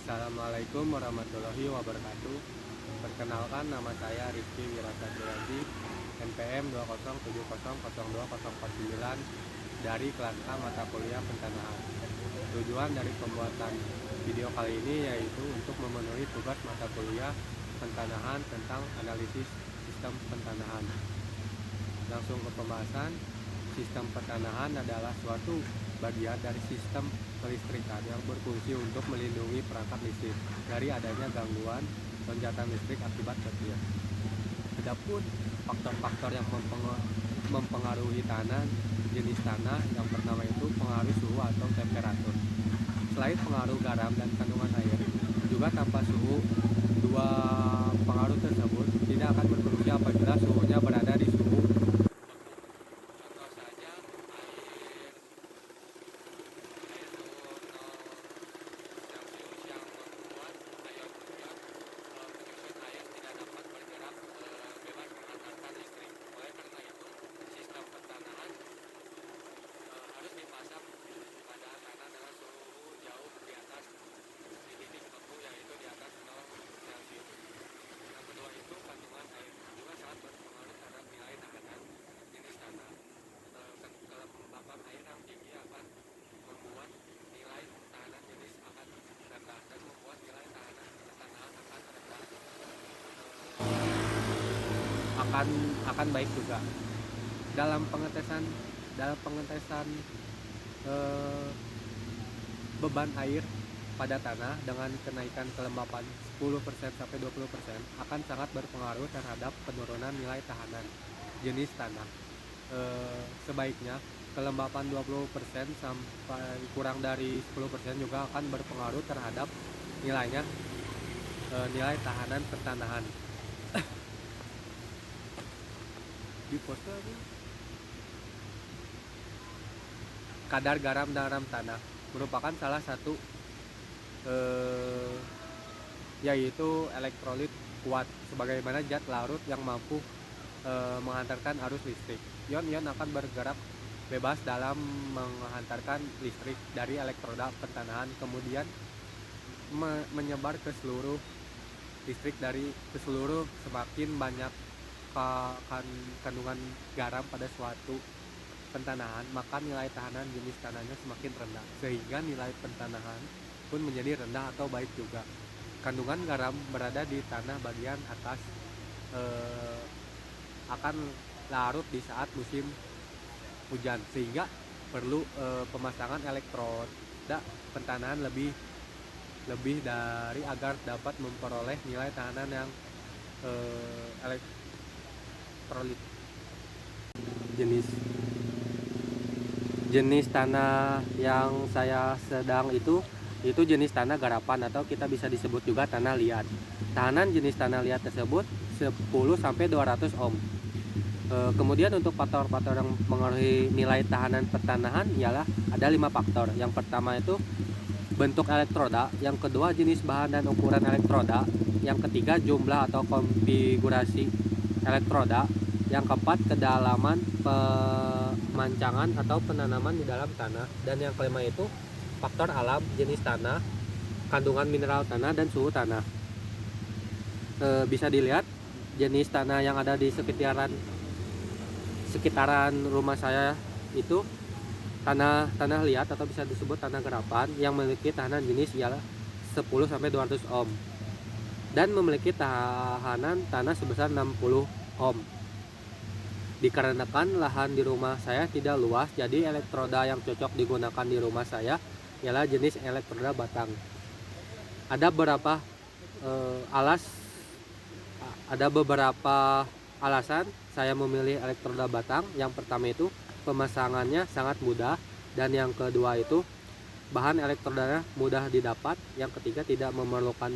Assalamualaikum warahmatullahi wabarakatuh. Perkenalkan, nama saya Rizky Wirasatiraji, NPM 207002049 dari kelas A mata kuliah Pentanahan. Tujuan dari pembuatan video kali ini yaitu untuk memenuhi tugas mata kuliah Pentanahan tentang analisis sistem pentanahan. Langsung ke pembahasan. Sistem pertanahan adalah suatu bagian dari sistem kelistrikan yang berfungsi untuk melindungi perangkat listrik dari adanya gangguan lonjakan listrik akibat petir. Adapun faktor-faktor yang mempengaruhi tanah, jenis tanah yang pertama itu pengaruh suhu atau temperatur. Selain pengaruh garam dan kandungan air, juga tanpa suhu, dua pengaruh tersebut tidak akan berfungsi apabila suhunya berada di suhu. Contoh saja air suhu 0 Celcius yang membuat ion hujan menyusut air tidak dapat bergerak bebas menghantarkan listrik. Oleh karena itu, sistem pertanahan harus dipasang pada tanah dengan suhu jauh di atas di titik baku, yaitu di atas 0 Celcius. Yang kedua itu kandungan air juga sangat berpengaruh terhadap nilai tahanan jenis tanah. Kelembapan air yang tinggi akan membuat nilai tahanan jenis akan rendah dan membuat nilai tahanan pertanahan akan rendah, akan baik juga. Dalam pengetesan eh, beban air pada tanah dengan kenaikan kelembapan 10% sampai 20% akan sangat berpengaruh terhadap penurunan nilai tahanan jenis tanah. Sebaiknya kelembapan 20% sampai kurang dari 10% juga akan berpengaruh terhadap nilai tahanan pertanahan. Di poster kadar garam dalam tanah merupakan salah satu yaitu elektrolit kuat sebagaimana zat larut yang mampu menghantarkan arus listrik. Ion-ion akan bergerak bebas dalam menghantarkan listrik dari elektroda pertanahan, kemudian menyebar ke seluruh listrik ke seluruh. Semakin banyak kandungan garam pada suatu pentanahan, maka nilai tahanan jenis tanahnya semakin rendah, sehingga nilai pentanahan pun menjadi rendah atau baik juga. Kandungan garam berada di tanah bagian atas akan larut di saat musim hujan, sehingga perlu pemasangan elektroda pentanahan lebih dari agar dapat memperoleh nilai tahanan yang elektrolit. Jenis tanah yang saya sedang itu jenis tanah garapan atau kita bisa disebut juga tanah liat. Tahanan jenis tanah liat tersebut 10 sampai 200 ohm. Kemudian untuk faktor-faktor yang mengaruhi nilai tahanan pertanahan ialah ada 5 faktor. Yang pertama itu bentuk elektroda, yang kedua jenis bahan dan ukuran elektroda, yang ketiga jumlah atau konfigurasi elektroda, yang keempat kedalaman pemancangan atau penanaman di dalam tanah, dan yang kelima itu faktor alam, jenis tanah, kandungan mineral tanah, dan suhu tanah. Bisa dilihat jenis tanah yang ada di sekitaran rumah saya itu tanah liat atau bisa disebut tanah garapan yang memiliki tahanan jenis ialah 10 sampai 200 ohm dan memiliki tahanan tanah sebesar 60 ohm. Dikarenakan lahan di rumah saya tidak luas, jadi elektroda yang cocok digunakan di rumah saya ialah jenis elektroda batang. Ada beberapa alasan saya memilih elektroda batang. Yang pertama itu pemasangannya sangat mudah, dan yang kedua itu bahan elektrodanya mudah didapat, yang ketiga tidak memerlukan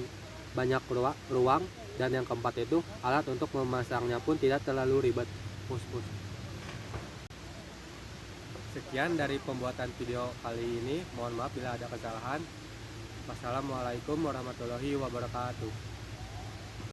banyak ruang, dan yang keempat itu alat untuk memasangnya pun tidak terlalu ribet. Sekian dari pembuatan video kali ini, mohon maaf bila ada kesalahan. Wassalamualaikum warahmatullahi wabarakatuh.